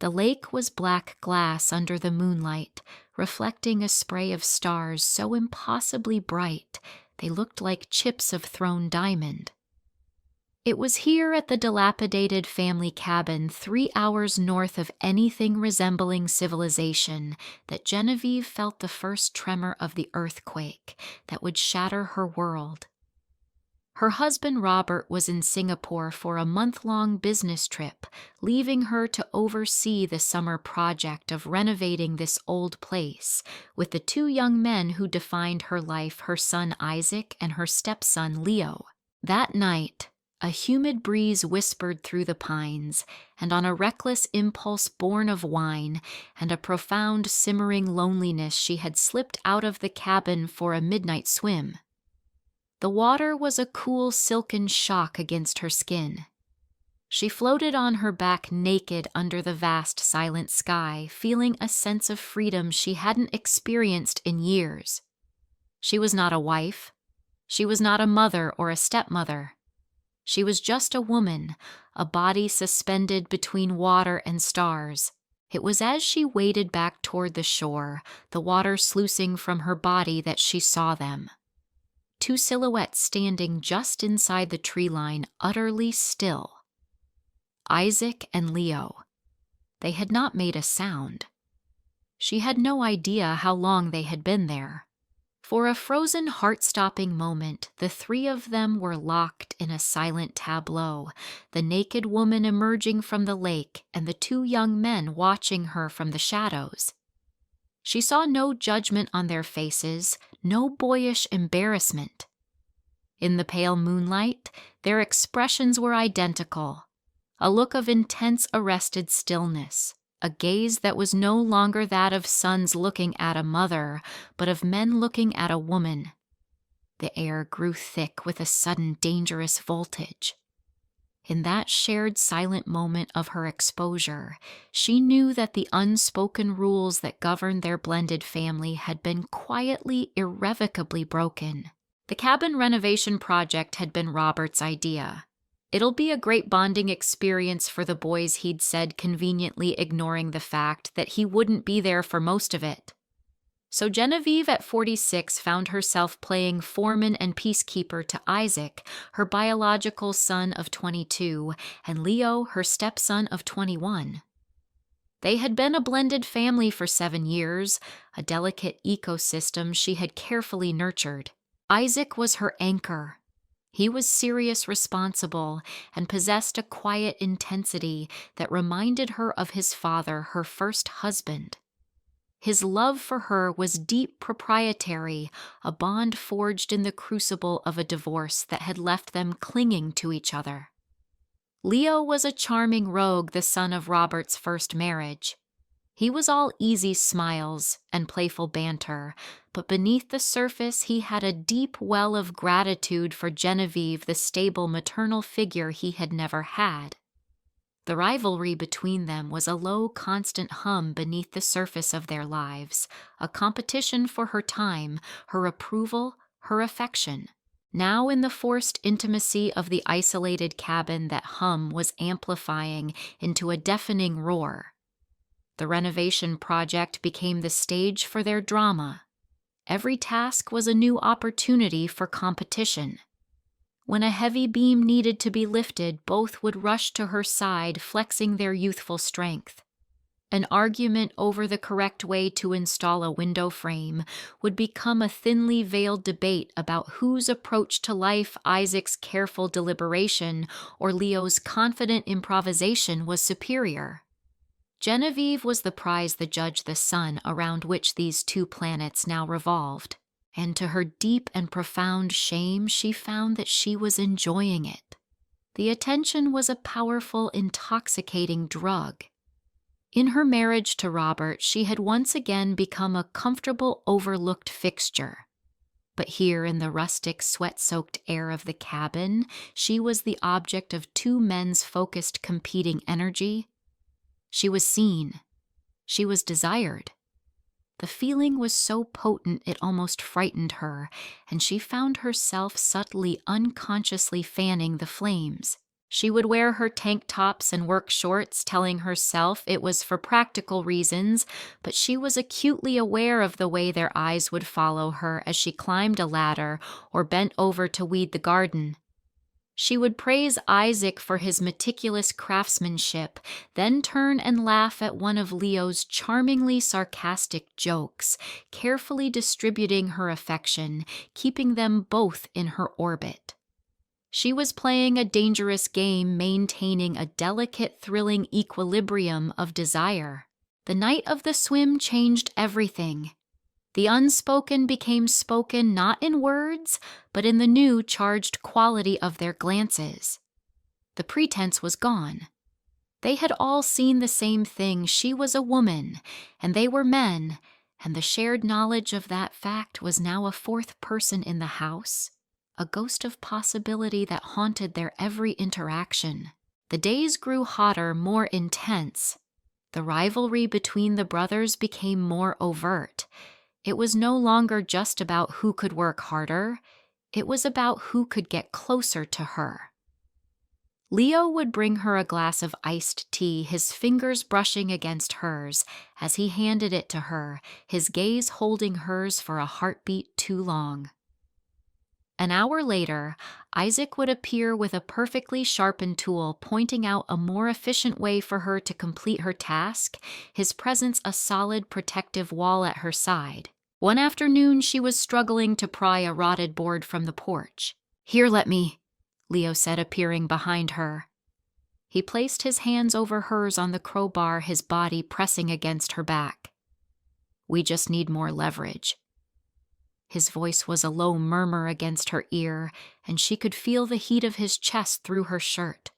The lake was black glass under the moonlight, reflecting a spray of stars so impossibly bright they looked like chips of thrown diamond. It was here at the dilapidated family cabin 3 hours north of anything resembling civilization that Genevieve felt the first tremor of the earthquake that would shatter her world. Her husband Robert was in Singapore for a month-long business trip, leaving her to oversee the summer project of renovating this old place with the 2 young men who defined her life, her son Isaac and her stepson Leo. That night, a humid breeze whispered through the pines, and on a reckless impulse born of wine and a profound simmering loneliness she had slipped out of the cabin for a midnight swim. The water was a cool silken shock against her skin. She floated on her back naked under the vast silent sky, feeling a sense of freedom she hadn't experienced in years. She was not a wife. She was not a mother or a stepmother. She was just a woman, a body suspended between water and stars. It was as she waded back toward the shore, the water sluicing from her body, that she saw them. 2 silhouettes standing just inside the tree line, utterly still. Isaac and Leo. They had not made a sound. She had no idea how long they had been there. For a frozen, heart-stopping moment, the 3 of them were locked in a silent tableau, the naked woman emerging from the lake and the 2 young men watching her from the shadows. She saw no judgment on their faces, no boyish embarrassment. In the pale moonlight, their expressions were identical, a look of intense, arrested stillness, a gaze that was no longer that of sons looking at a mother, but of men looking at a woman. The air grew thick with a sudden, dangerous voltage. In that shared silent moment of her exposure, she knew that the unspoken rules that governed their blended family had been quietly, irrevocably broken. The cabin renovation project had been Robert's idea. "It'll be a great bonding experience for the boys," he'd said, conveniently ignoring the fact that he wouldn't be there for most of it. So Genevieve at 46 found herself playing foreman and peacekeeper to Isaac, her biological son of 22, and Leo, her stepson of 21. They had been a blended family for 7 years, a delicate ecosystem she had carefully nurtured. Isaac was her anchor. He was serious, responsible, and possessed a quiet intensity that reminded her of his father, her first husband. His love for her was deep, proprietary, a bond forged in the crucible of a divorce that had left them clinging to each other. Leo was a charming rogue, the son of Robert's first marriage. He was all easy smiles and playful banter, but beneath the surface he had a deep well of gratitude for Genevieve, the stable maternal figure he had never had. The rivalry between them was a low, constant hum beneath the surface of their lives, a competition for her time, her approval, her affection. Now, in the forced intimacy of the isolated cabin, that hum was amplifying into a deafening roar. The renovation project became the stage for their drama. Every task was a new opportunity for competition. When a heavy beam needed to be lifted, both would rush to her side, flexing their youthful strength. An argument over the correct way to install a window frame would become a thinly veiled debate about whose approach to life, Isaac's careful deliberation or Leo's confident improvisation, was superior. Genevieve was the prize, the judge, the sun around which these 2 planets now revolved. And to her deep and profound shame, she found that she was enjoying it. The attention was a powerful, intoxicating drug. In her marriage to Robert, she had once again become a comfortable, overlooked fixture. But here, in the rustic, sweat-soaked air of the cabin, she was the object of 2 men's focused, competing energy. She was seen. She was desired. The feeling was so potent it almost frightened her, and she found herself subtly, unconsciously fanning the flames. She would wear her tank tops and work shorts, telling herself it was for practical reasons, but she was acutely aware of the way their eyes would follow her as she climbed a ladder or bent over to weed the garden. She would praise Isaac for his meticulous craftsmanship, then turn and laugh at one of Leo's charmingly sarcastic jokes, carefully distributing her affection, keeping them both in her orbit. She was playing a dangerous game, maintaining a delicate, thrilling equilibrium of desire. The night of the swim changed everything. The unspoken became spoken not in words, but in the new charged quality of their glances. The pretense was gone. They had all seen the same thing. She was a woman, and they were men, and the shared knowledge of that fact was now a fourth person in the house, a ghost of possibility that haunted their every interaction. The days grew hotter, more intense. The rivalry between the brothers became more overt. It was no longer just about who could work harder. It was about who could get closer to her. Leo would bring her a glass of iced tea, his fingers brushing against hers as he handed it to her, his gaze holding hers for a heartbeat too long. An hour later, Isaac would appear with a perfectly sharpened tool, pointing out a more efficient way for her to complete her task, his presence a solid protective wall at her side. One afternoon, she was struggling to pry a rotted board from the porch. "Here, let me," Leo said, appearing behind her. He placed his hands over hers on the crowbar, his body pressing against her back. "We just need more leverage." His voice was a low murmur against her ear, and she could feel the heat of his chest through her shirt.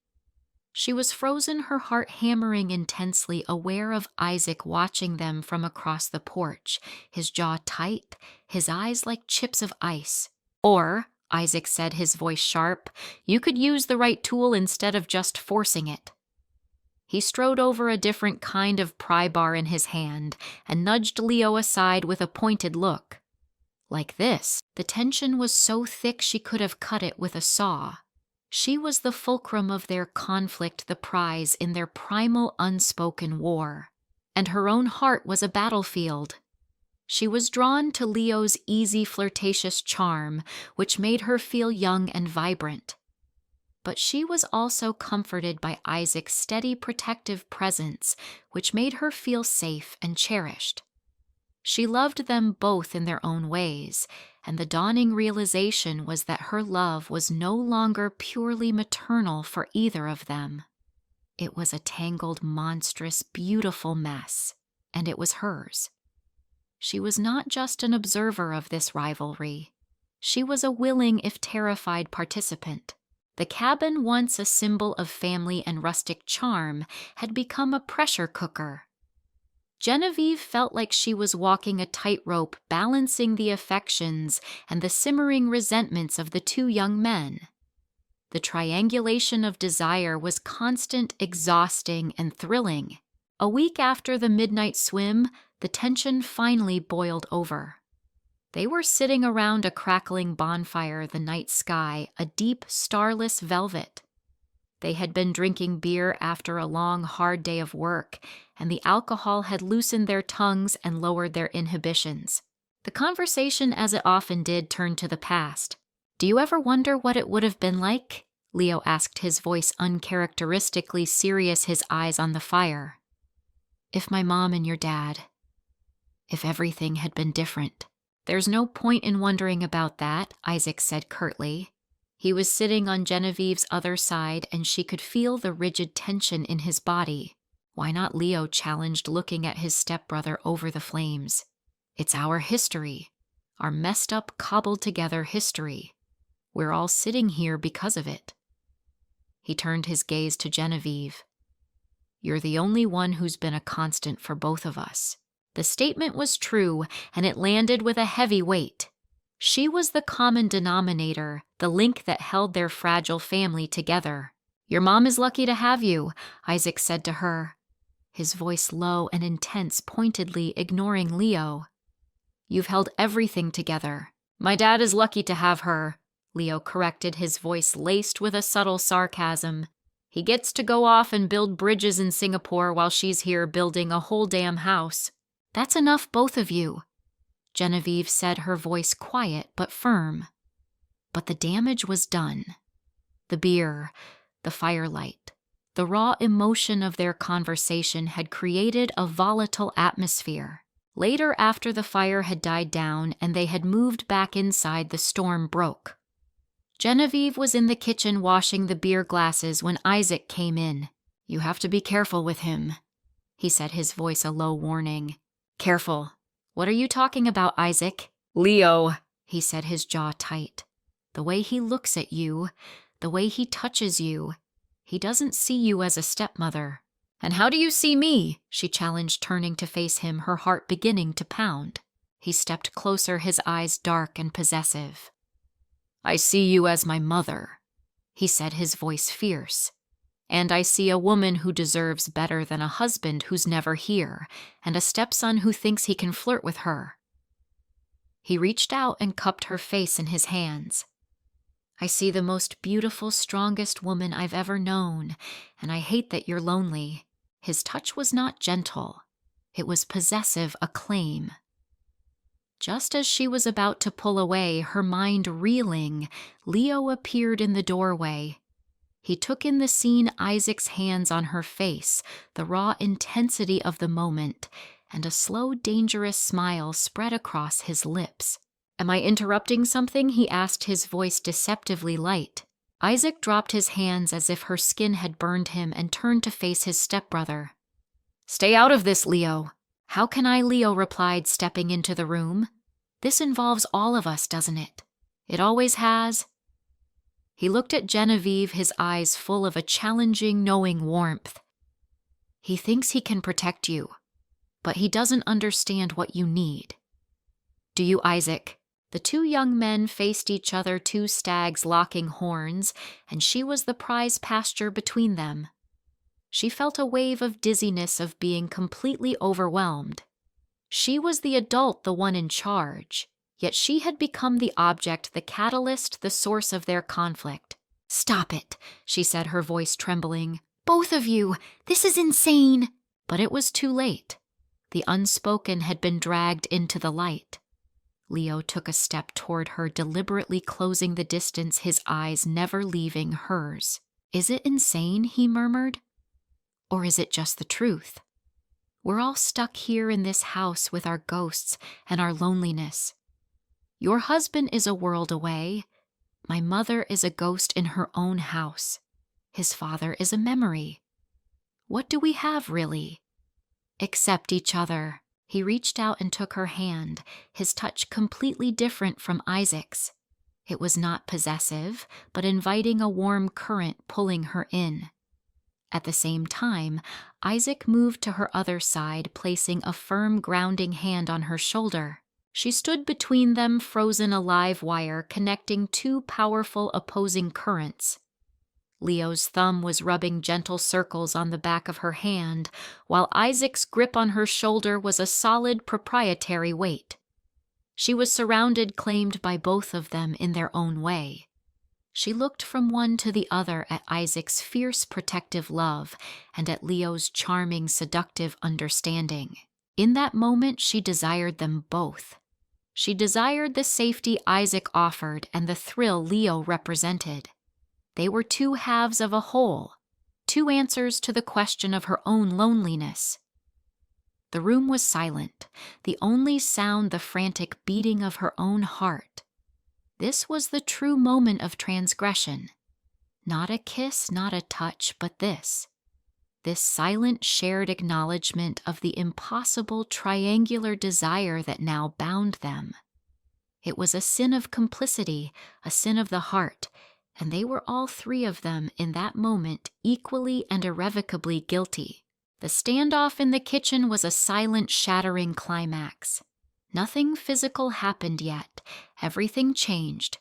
She was frozen, her heart hammering intensely, aware of Isaac watching them from across the porch, his jaw tight, his eyes like chips of ice. "Or," Isaac said, his voice sharp, "you could use the right tool instead of just forcing it." He strode over a different kind of pry bar in his hand and nudged Leo aside with a pointed look. Like this, the tension was so thick she could have cut it with a saw. She was the fulcrum of their conflict, the prize in their primal unspoken war. And her own heart was a battlefield. She was drawn to Leo's easy, flirtatious charm, which made her feel young and vibrant. But she was also comforted by Isaac's steady, protective presence, which made her feel safe and cherished. She loved them both in their own ways, and the dawning realization was that her love was no longer purely maternal for either of them. It was a tangled, monstrous, beautiful mess, and it was hers. She was not just an observer of this rivalry. She was a willing, if terrified, participant. The cabin, once a symbol of family and rustic charm, had become a pressure cooker. Genevieve felt like she was walking a tightrope, balancing the affections and the simmering resentments of the two young men. The triangulation of desire was constant, exhausting, and thrilling. A week after the midnight swim, the tension finally boiled over. They were sitting around a crackling bonfire, the night sky, a deep, starless velvet. They had been drinking beer after a long, hard day of work, and the alcohol had loosened their tongues and lowered their inhibitions. The conversation, as it often did, turned to the past. "Do you ever wonder what it would have been like?" Leo asked, his voice uncharacteristically serious, his eyes on the fire. "If my mom and your dad, if everything had been different." "There's no point in wondering about that," Isaac said curtly. He was sitting on Genevieve's other side, and she could feel the rigid tension in his body. "Why not?" Leo challenged, looking at his stepbrother over the flames. "It's our history, our messed up, cobbled-together history. We're all sitting here because of it." He turned his gaze to Genevieve. "You're the only one who's been a constant for both of us." The statement was true, and it landed with a heavy weight. She was the common denominator, the link that held their fragile family together. "Your mom is lucky to have you," Isaac said to her, his voice low and intense, pointedly ignoring Leo. "You've held everything together." "My dad is lucky to have her," Leo corrected, his voice laced with a subtle sarcasm. He gets to go off and build bridges in Singapore while she's here building a whole damn house. That's enough, both of you, Genevieve said, her voice quiet but firm. But the damage was done. The beer, the firelight, the raw emotion of their conversation had created a volatile atmosphere. Later, after the fire had died down and they had moved back inside, the storm broke. Genevieve was in the kitchen washing the beer glasses when Isaac came in. "You have to be careful with him," he said, his voice a low warning. "Careful. What are you talking about, Isaac?" "Leo," he said, his jaw tight. "The way he looks at you, the way he touches you. He doesn't see you as a stepmother." "And how do you see me?" she challenged, turning to face him, her heart beginning to pound. He stepped closer, his eyes dark and possessive. "I see you as my mother," he said, his voice fierce. "And I see a woman who deserves better than a husband who's never here, and a stepson who thinks he can flirt with her." He reached out and cupped her face in his hands. "I see the most beautiful, strongest woman I've ever known, and I hate that you're lonely." His touch was not gentle. It was possessive acclaim. Just as she was about to pull away, her mind reeling, Leo appeared in the doorway. He took in the scene, Isaac's hands on her face, the raw intensity of the moment, and a slow, dangerous smile spread across his lips. "Am I interrupting something?" he asked, his voice deceptively light. Isaac dropped his hands as if her skin had burned him and turned to face his stepbrother. "Stay out of this, Leo." "How can I?" Leo replied, stepping into the room. "This involves all of us, doesn't it? It always has." He looked at Genevieve, his eyes full of a challenging, knowing warmth. "He thinks he can protect you, but he doesn't understand what you need. Do you, Isaac?" The two young men faced each other, two stags locking horns, and she was the prize pasture between them. She felt a wave of dizziness of being completely overwhelmed. She was the adult, the one in charge, yet she had become the object, the catalyst, the source of their conflict. "Stop it," she said, her voice trembling. "Both of you, this is insane." But it was too late. The unspoken had been dragged into the light. Leo took a step toward her, deliberately closing the distance, his eyes never leaving hers. "Is it insane?" he murmured. "Or is it just the truth? We're all stuck here in this house with our ghosts and our loneliness. Your husband is a world away. My mother is a ghost in her own house. His father is a memory. What do we have, really? Except each other." He reached out and took her hand, his touch completely different from Isaac's. It was not possessive, but inviting, a warm current pulling her in. At the same time, Isaac moved to her other side, placing a firm, grounding hand on her shoulder. She stood between them, frozen, a live wire connecting two powerful opposing currents. Leo's thumb was rubbing gentle circles on the back of her hand, while Isaac's grip on her shoulder was a solid, proprietary weight. She was surrounded, claimed by both of them in their own way. She looked from one to the other, at Isaac's fierce, protective love and at Leo's charming, seductive understanding. In that moment, she desired them both. She desired the safety Isaac offered and the thrill Leo represented. They were two halves of a whole, two answers to the question of her own loneliness. The room was silent, the only sound the frantic beating of her own heart. This was the true moment of transgression. Not a kiss, not a touch, but this silent shared acknowledgement of the impossible triangular desire that now bound them. It was a sin of complicity, a sin of the heart, and they were all three of them in that moment equally and irrevocably guilty. The standoff in the kitchen was a silent, shattering climax. Nothing physical happened yet. Everything changed.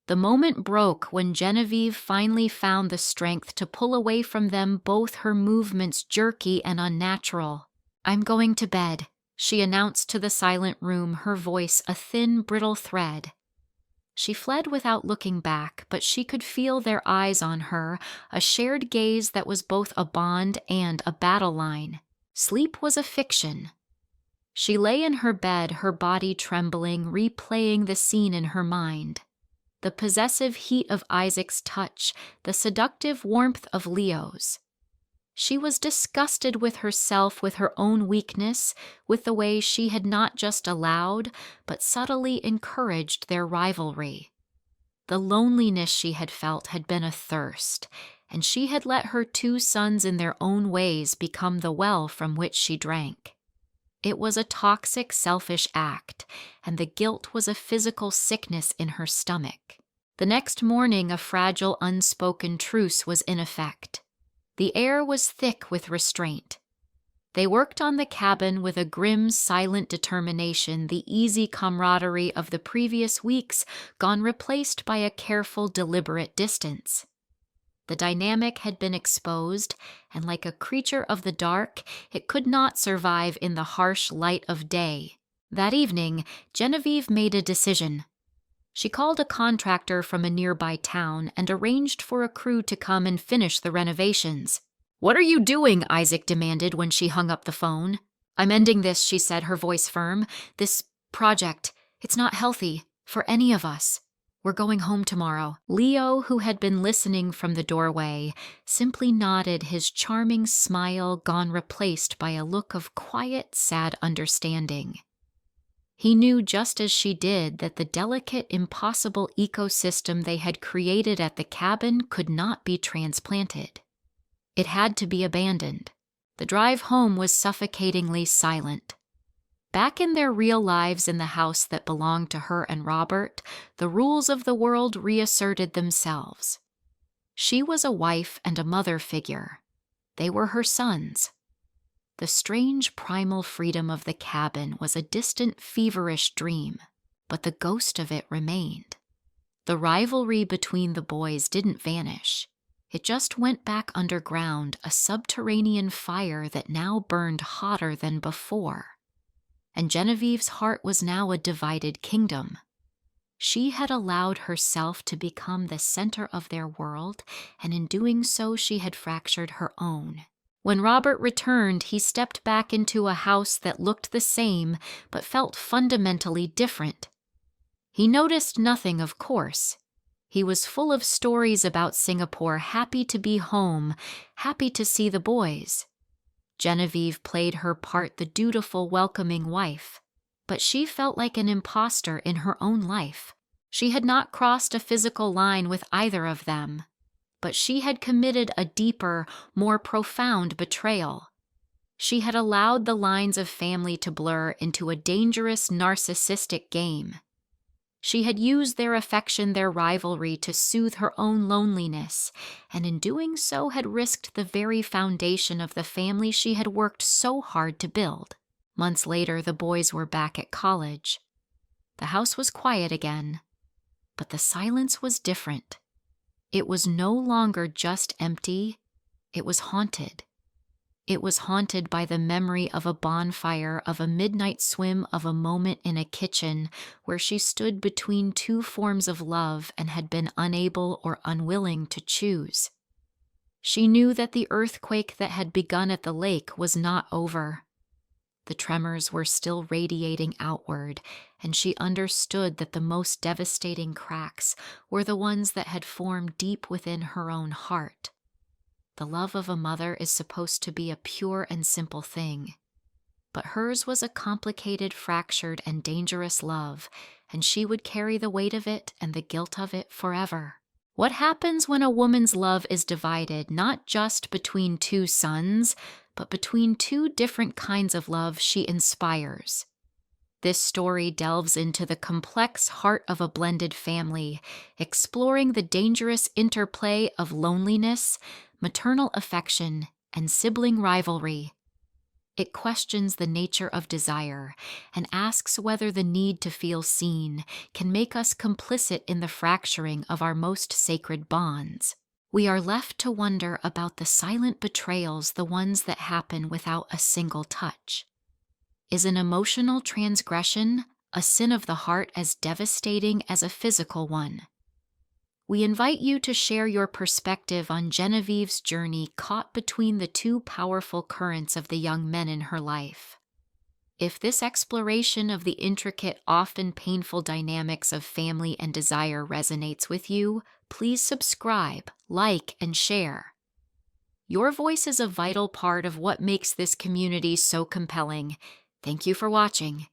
The moment broke when Genevieve finally found the strength to pull away from them, both her movements jerky and unnatural. "I'm going to bed," she announced to the silent room, her voice a thin, brittle thread. She fled without looking back, but she could feel their eyes on her, a shared gaze that was both a bond and a battle line. Sleep was a fiction. She lay in her bed, her body trembling, replaying the scene in her mind. The possessive heat of Isaac's touch, the seductive warmth of Leo's. She was disgusted with herself, with her own weakness, with the way she had not just allowed, but subtly encouraged their rivalry. The loneliness she had felt had been a thirst, and she had let her two sons in their own ways become the well from which she drank. It was a toxic, selfish act, and the guilt was a physical sickness in her stomach. The next morning, a fragile, unspoken truce was in effect. The air was thick with restraint. They worked on the cabin with a grim, silent determination, the easy camaraderie of the previous weeks gone replaced by a careful, deliberate distance. The dynamic had been exposed, and like a creature of the dark, it could not survive in the harsh light of day. That evening, Genevieve made a decision. She called a contractor from a nearby town and arranged for a crew to come and finish the renovations. "What are you doing?" Isaac demanded when she hung up the phone. "I'm ending this," she said, her voice firm. "This project, it's not healthy for any of us. We're going home tomorrow." Leo, who had been listening from the doorway, simply nodded, his charming smile gone replaced by a look of quiet, sad understanding. He knew just as she did that the delicate, impossible ecosystem they had created at the cabin could not be transplanted. It had to be abandoned. The drive home was suffocatingly silent. Back in their real lives in the house that belonged to her and Robert, the rules of the world reasserted themselves. She was a wife and a mother figure. They were her sons. The strange primal freedom of the cabin was a distant, feverish dream, but the ghost of it remained. The rivalry between the boys didn't vanish. It just went back underground, a subterranean fire that now burned hotter than before. And Genevieve's heart was now a divided kingdom. She had allowed herself to become the center of their world, and in doing so she had fractured her own. When Robert returned, he stepped back into a house that looked the same but felt fundamentally different. He noticed nothing, of course. He was full of stories about Singapore, happy to be home, happy to see the boys. Genevieve played her part, the dutiful, welcoming wife. But she felt like an imposter in her own life. She had not crossed a physical line with either of them, but she had committed a deeper, more profound betrayal. She had allowed the lines of family to blur into a dangerous, narcissistic game. She had used their affection, their rivalry, to soothe her own loneliness, and in doing so had risked the very foundation of the family she had worked so hard to build. Months later, the boys were back at college. The house was quiet again, but the silence was different. It was no longer just empty, it was haunted. It was haunted by the memory of a bonfire, of a midnight swim, of a moment in a kitchen where she stood between two forms of love and had been unable or unwilling to choose. She knew that the earthquake that had begun at the lake was not over. The tremors were still radiating outward, and she understood that the most devastating cracks were the ones that had formed deep within her own heart. The love of a mother is supposed to be a pure and simple thing, but hers was a complicated, fractured, and dangerous love, and she would carry the weight of it and the guilt of it forever. What happens when a woman's love is divided, not just between two sons, but between two different kinds of love she inspires? This story delves into the complex heart of a blended family, exploring the dangerous interplay of loneliness, maternal affection, and sibling rivalry. It questions the nature of desire and asks whether the need to feel seen can make us complicit in the fracturing of our most sacred bonds. We are left to wonder about the silent betrayals, the ones that happen without a single touch. Is an emotional transgression a sin of the heart as devastating as a physical one. We invite you to share your perspective on Genevieve's journey caught between the two powerful currents of the young men in her life. If this exploration of the intricate, often painful dynamics of family and desire resonates with you, please subscribe, like, and share. Your voice is a vital part of what makes this community so compelling. Thank you for watching.